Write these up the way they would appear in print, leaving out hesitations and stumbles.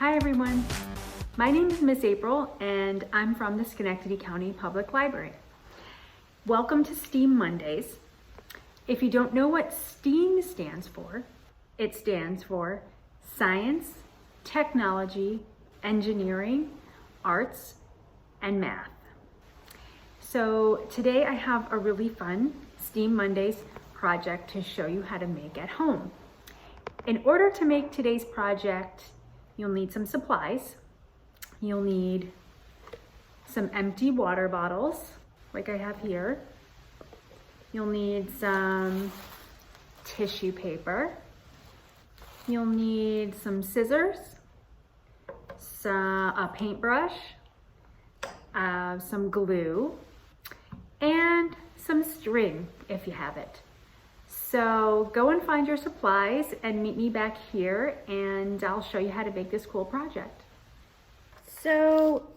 Hi everyone, my name is Miss April and I'm from the Schenectady County Public Library. Welcome to STEAM Mondays. If you don't know what STEAM stands for, it stands for Science, Technology, Engineering, Arts, and Math. So today I have a really fun STEAM Mondays project to show you how to make at home. In order to make today's project, you'll need some supplies. You'll need some empty water bottles, like I have here. You'll need some tissue paper. You'll need some scissors, a paintbrush, some glue, and some string if you have it. So go and find your supplies and meet me back here and I'll show you how to make this cool project. So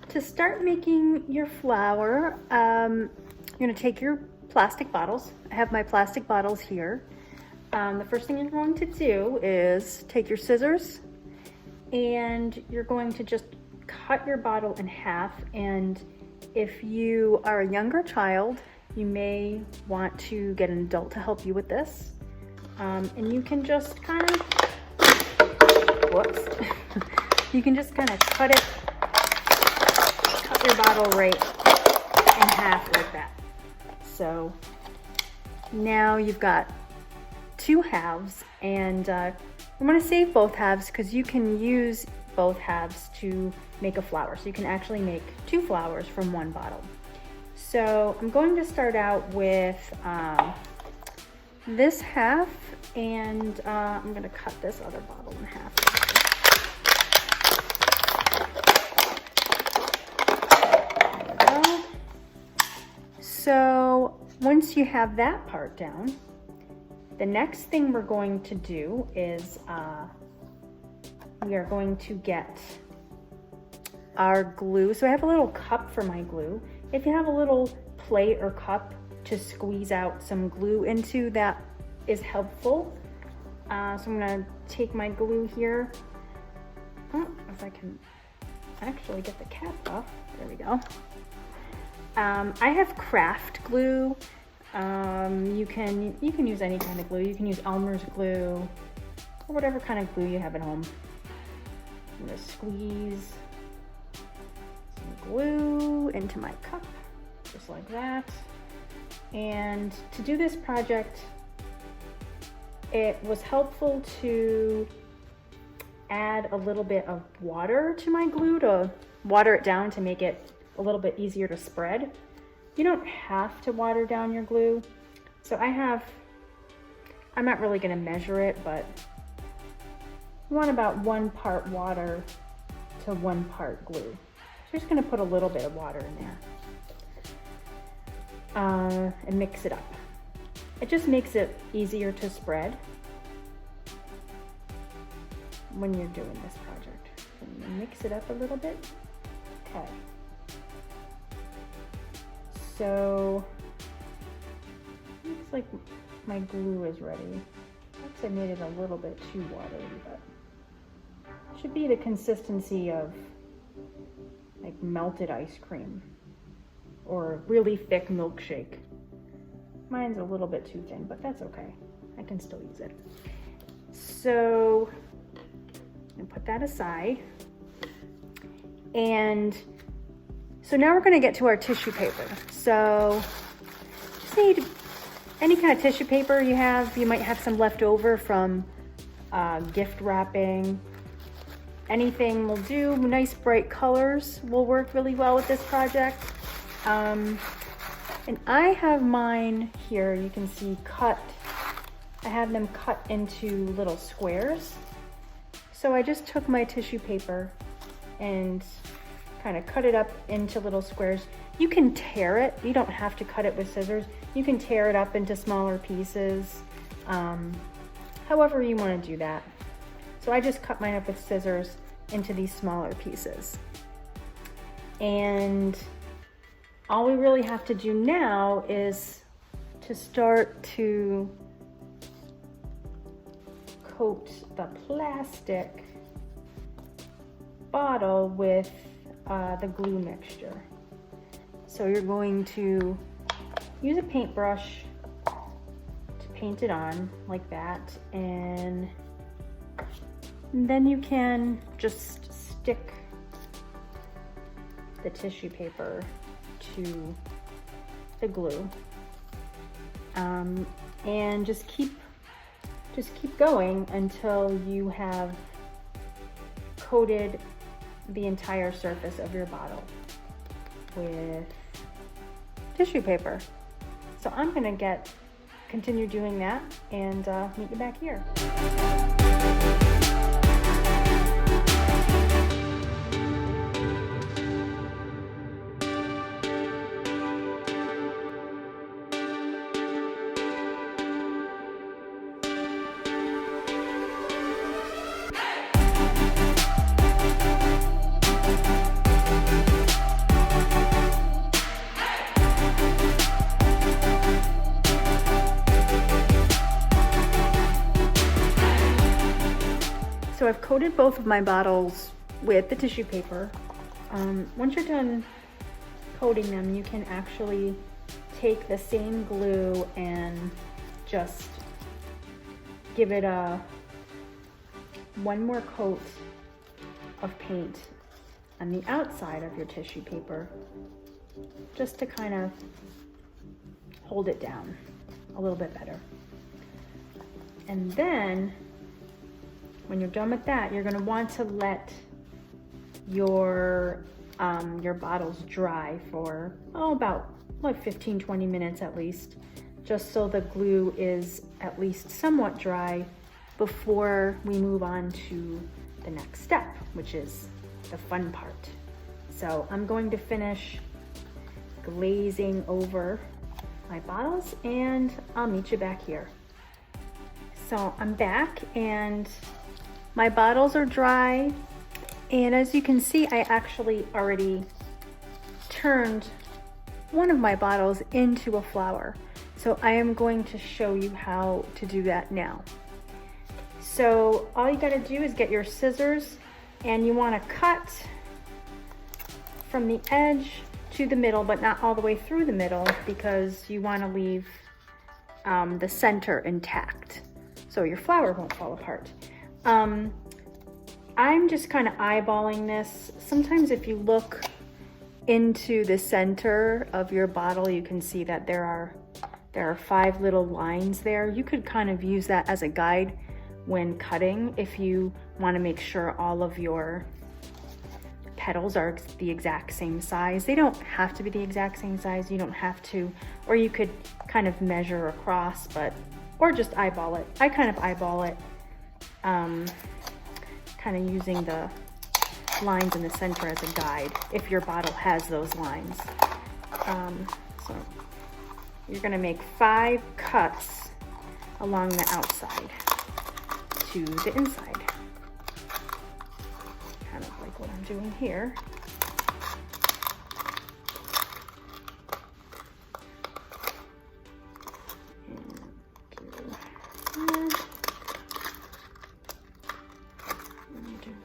to start making your flower, you're gonna take your plastic bottles. I have my plastic bottles here. The first thing you're going to do is take your scissors and you're going to just cut your bottle in half. And if you are a younger child, you may want to get an adult to help you with this. And you can just kind of, you can just kind of cut your bottle right in half like that. So now you've got two halves, and I'm gonna save both halves because you can use both halves to make a flower. So you can actually make two flowers from one bottle. So I'm going to start out with this half, and I'm going to cut this other bottle in half. There we go. So once you have that part down, the next thing we're going to do is we are going to get our glue. So I have a little cup for my glue. If you have a little plate or cup to squeeze out some glue into, that is helpful. So I'm gonna take my glue here. Oh, if I can actually get the cap off. There we go. I have craft glue. You can use any kind of glue. You can use Elmer's glue or whatever kind of glue you have at home. I'm gonna squeeze glue into my cup, just like that. And to do this project, it was helpful to add a little bit of water to my glue to water it down to make it a little bit easier to spread. You don't have to water down your glue. So I'm not really gonna measure it, but you want about 1 part water to 1 part glue. I'm just gonna put a little bit of water in there and mix it up. It just makes it easier to spread when you're doing this project. So I'm gonna mix it up a little bit. Okay. So looks like my glue is ready. Perhaps I made it a little bit too watery, but it should be the consistency of like melted ice cream or really thick milkshake. Mine's a little bit too thin, but that's okay. I can still use it. So I'm gonna put that aside. And so now we're gonna get to our tissue paper. So just need any kind of tissue paper you have. You might have some left over from gift wrapping. Anything will do. Nice bright colors will work really well with this project. And I have mine here, you can see cut. I have them cut into little squares. So I just took my tissue paper and kind of cut it up into little squares. You can tear it. You don't have to cut it with scissors. You can tear it up into smaller pieces. However you want to do that. So I just cut mine up with scissors into these smaller pieces. And all we really have to do now is to start to coat the plastic bottle with the glue mixture. So you're going to use a paintbrush to paint it on like that, and then you can just stick the tissue paper to the glue, and just keep going until you have coated the entire surface of your bottle with tissue paper. So I'm gonna continue doing that and meet you back here. So I've coated both of my bottles with the tissue paper. Once you're done coating them, you can actually take the same glue and just give it one more coat of paint on the outside of your tissue paper, just to kind of hold it down a little bit better. And then when you're done with that, you're going to want to let your bottles dry for about like 15-20 minutes at least, just so the glue is at least somewhat dry before we move on to the next step, which is the fun part. So I'm going to finish glazing over my bottles and I'll meet you back here. So I'm back and my bottles are dry, and as you can see, I actually already turned one of my bottles into a flower. So I am going to show you how to do that now. So all you gotta do is get your scissors, and you wanna cut from the edge to the middle, but not all the way through the middle, because you wanna leave the center intact so your flower won't fall apart. I'm just kind of eyeballing this. Sometimes if you look into the center of your bottle, you can see that there are 5 little lines there. You could kind of use that as a guide when cutting if you want to make sure all of your petals are the exact same size. They don't have to be the exact same size. You don't have to, or you could kind of measure across, or just eyeball it. I kind of eyeball it, kind of using the lines in the center as a guide if your bottle has those lines. So you're going to make 5 cuts along the outside to the inside, kind of like what I'm doing here.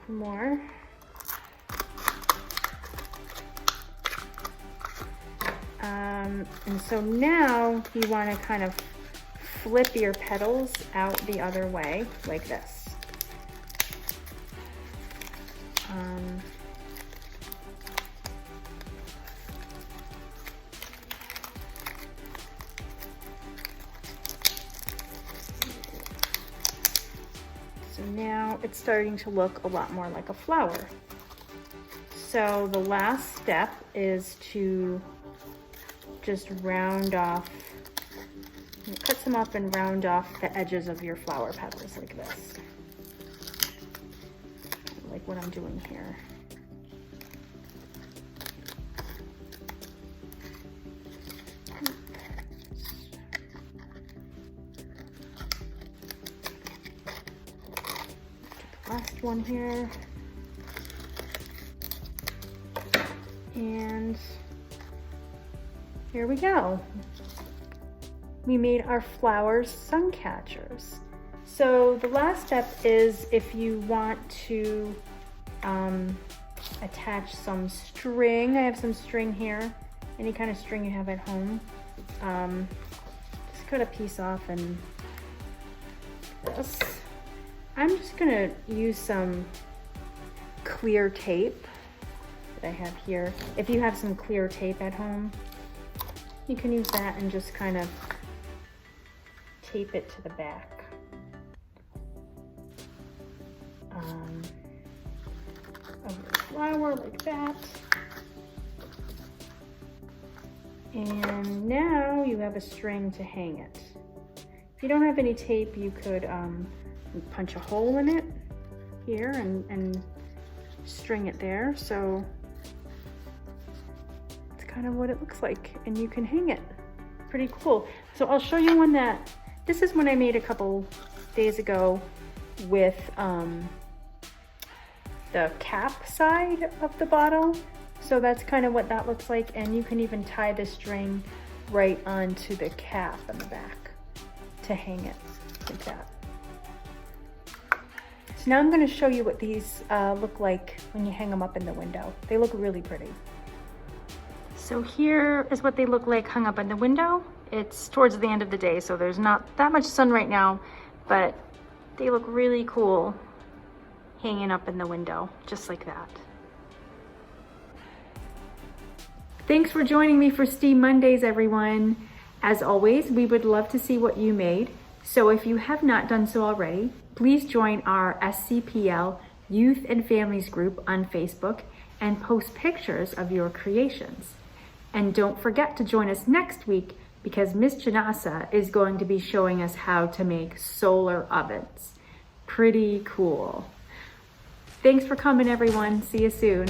More. And so now you want to kind of flip your petals out the other way like this. So now it's starting to look a lot more like a flower. So the last step is to just round off, cut some up and round off the edges of your flower petals like this. Like what I'm doing here. Last one here, and here we go. We made our flowers sun catchers. So the last step is if you want to attach some string. I have some string here, any kind of string you have at home. Just cut a piece off and this. I'm just gonna use some clear tape that I have here. If you have some clear tape at home, you can use that and just kind of tape it to the back. Of the flower like that. And now you have a string to hang it. If you don't have any tape, you could punch a hole in it here and string it there. So it's kind of what it looks like, and you can hang it. Pretty cool. So I'll show you one that, this is one I made a couple days ago with the cap side of the bottle. So that's kind of what that looks like, and you can even tie the string right onto the cap in the back to hang it like that. So now I'm going to show you what these look like when you hang them up in the window. They look really pretty. So here is what they look like hung up in the window. It's towards the end of the day, so there's not that much sun right now, but they look really cool hanging up in the window, just like that. Thanks for joining me for STEAM Mondays, everyone. As always, we would love to see what you made. So if you have not done so already, please join our SCPL Youth and Families group on Facebook and post pictures of your creations. And don't forget to join us next week because Miss Janasa is going to be showing us how to make solar ovens. Pretty cool. Thanks for coming, everyone. See you soon.